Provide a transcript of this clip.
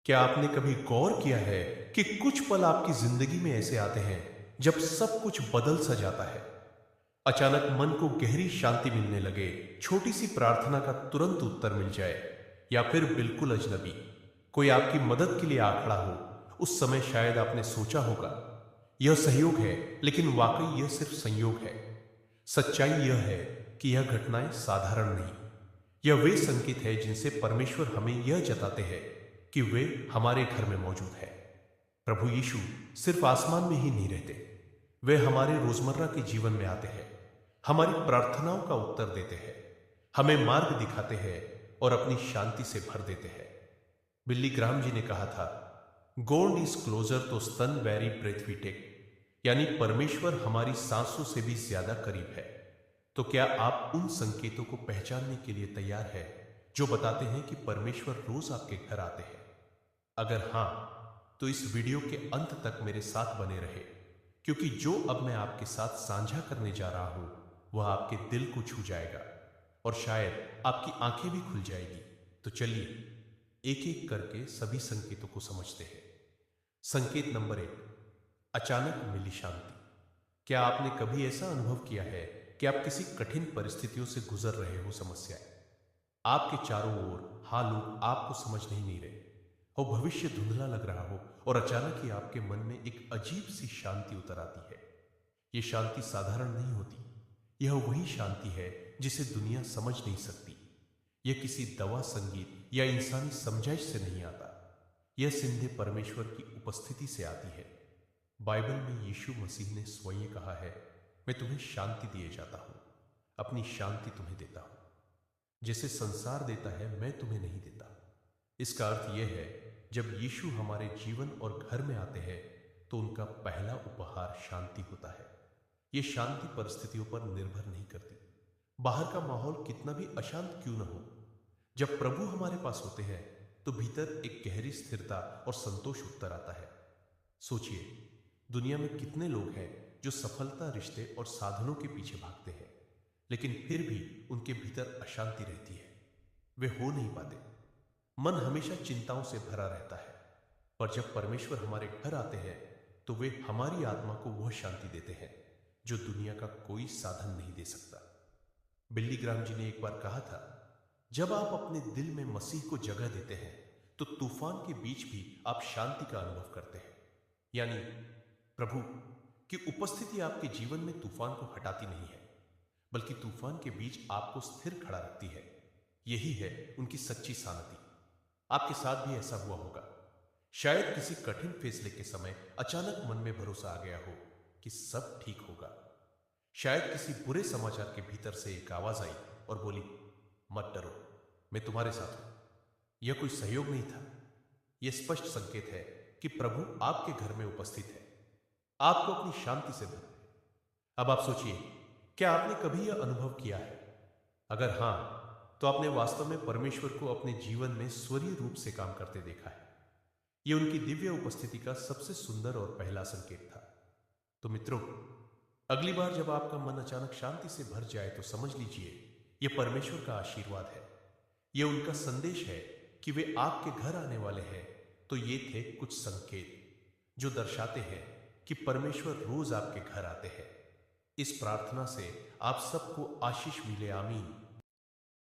क्या आपने कभी गौर किया है कि कुछ पल आपकी जिंदगी में ऐसे आते हैं जब सब कुछ बदल सा जाता है। अचानक मन को गहरी शांति मिलने लगे, छोटी सी प्रार्थना का तुरंत उत्तर मिल जाए, या फिर बिल्कुल अजनबी कोई आपकी मदद के लिए आ खड़ा हो। उस समय शायद आपने सोचा होगा यह सहयोग है, लेकिन वाकई यह सिर्फ संयोग है। सच्चाई यह है कि यह घटनाएं साधारण नहीं, यह वे संकेत है जिनसे परमेश्वर हमें यह जताते हैं कि वे हमारे घर में मौजूद है। प्रभु यीशु सिर्फ आसमान में ही नहीं रहते, वे हमारे रोजमर्रा के जीवन में आते हैं, हमारी प्रार्थनाओं का उत्तर देते हैं, हमें मार्ग दिखाते हैं और अपनी शांति से भर देते हैं। बिल्ली ग्राहम जी ने कहा था, गॉड इज क्लोजर तो स्तन वेरी ब्रेथ वी टेक, यानी परमेश्वर हमारी सांसों से भी ज्यादा करीब है। तो क्या आप उन संकेतों को पहचानने के लिए तैयार है जो बताते हैं कि परमेश्वर रोज आपके घर आते हैं? अगर हां, तो इस वीडियो के अंत तक मेरे साथ बने रहे, क्योंकि जो अब मैं आपके साथ साझा करने जा रहा हूं वह आपके दिल को छू जाएगा और शायद आपकी आंखें भी खुल जाएगी। तो चलिए एक एक करके सभी संकेतों को समझते हैं। संकेत नंबर 1, अचानक मिली शांति। क्या आपने कभी ऐसा अनुभव किया है कि आप किसी कठिन परिस्थितियों से गुजर रहे हो, समस्याएं आपके चारों ओर, हाँ, लोग आपको समझ नहीं रहे हो, भविष्य धुंधला लग रहा हो, और अचानक ही आपके मन में एक अजीब सी शांति उतर आती है। यह शांति साधारण नहीं होती, यह वही शांति है जिसे दुनिया समझ नहीं सकती। यह किसी दवा, संगीत या इंसानी समझाइश से नहीं आता, यह सीधे परमेश्वर की उपस्थिति से आती है। बाइबल में यीशु मसीह ने स्वयं कहा है, मैं तुम्हें शांति दिए जाता हूं, अपनी शांति तुम्हें देता हूं, जैसे संसार देता है मैं तुम्हें नहीं देता। इसका अर्थ यह है, जब यीशु हमारे जीवन और घर में आते हैं तो उनका पहला उपहार शांति होता है। यह शांति परिस्थितियों पर निर्भर नहीं करती, बाहर का माहौल कितना भी अशांत क्यों न हो। जब प्रभु हमारे पास होते हैं तो भीतर एक गहरी स्थिरता और संतोष उत्तर आता है। सोचिए, दुनिया में कितने लोग हैं जो सफलता, रिश्ते और साधनों के पीछे भागते हैं, लेकिन फिर भी उनके भीतर अशांति रहती है, वे हो नहीं पाते। मन हमेशा चिंताओं से भरा रहता है, पर जब परमेश्वर हमारे घर आते हैं तो वे हमारी आत्मा को वह शांति देते हैं जो दुनिया का कोई साधन नहीं दे सकता। बिल्ली ग्राहम जी ने एक बार कहा था, जब आप अपने दिल में मसीह को जगह देते हैं तो तूफान के बीच भी आप शांति का अनुभव करते हैं। यानी प्रभु की उपस्थिति आपके जीवन में तूफान को हटाती नहीं है, बल्कि तूफान के बीच आपको स्थिर खड़ा रखती है। यही है उनकी सच्ची शांति। आपके साथ भी ऐसा हुआ होगा। शायद किसी कठिन फैसले के समय अचानक मन में भरोसा आ गया हो कि सब ठीक होगा। शायद किसी बुरे समाचार के भीतर से एक आवाज आई और बोली, मत डरो, मैं तुम्हारे साथ हूं। यह कोई सहयोग नहीं था, यह स्पष्ट संकेत है कि प्रभु आपके घर में उपस्थित है, आपको अपनी शांति से भर। अब आप सोचिए, क्या आपने कभी यह अनुभव किया है? अगर हां, तो आपने वास्तव में परमेश्वर को अपने जीवन में स्वरीय रूप से काम करते देखा है। यह उनकी दिव्य उपस्थिति का सबसे सुंदर और पहला संकेत था। तो मित्रों, अगली बार जब आपका मन अचानक शांति से भर जाए तो समझ लीजिए यह परमेश्वर का आशीर्वाद है। यह उनका संदेश है कि वे आपके घर आने वाले हैं। तो ये थे कुछ संकेत जो दर्शाते हैं कि परमेश्वर रोज आपके घर आते हैं। इस प्रार्थना से आप सबको आशीष मिले, आमीन।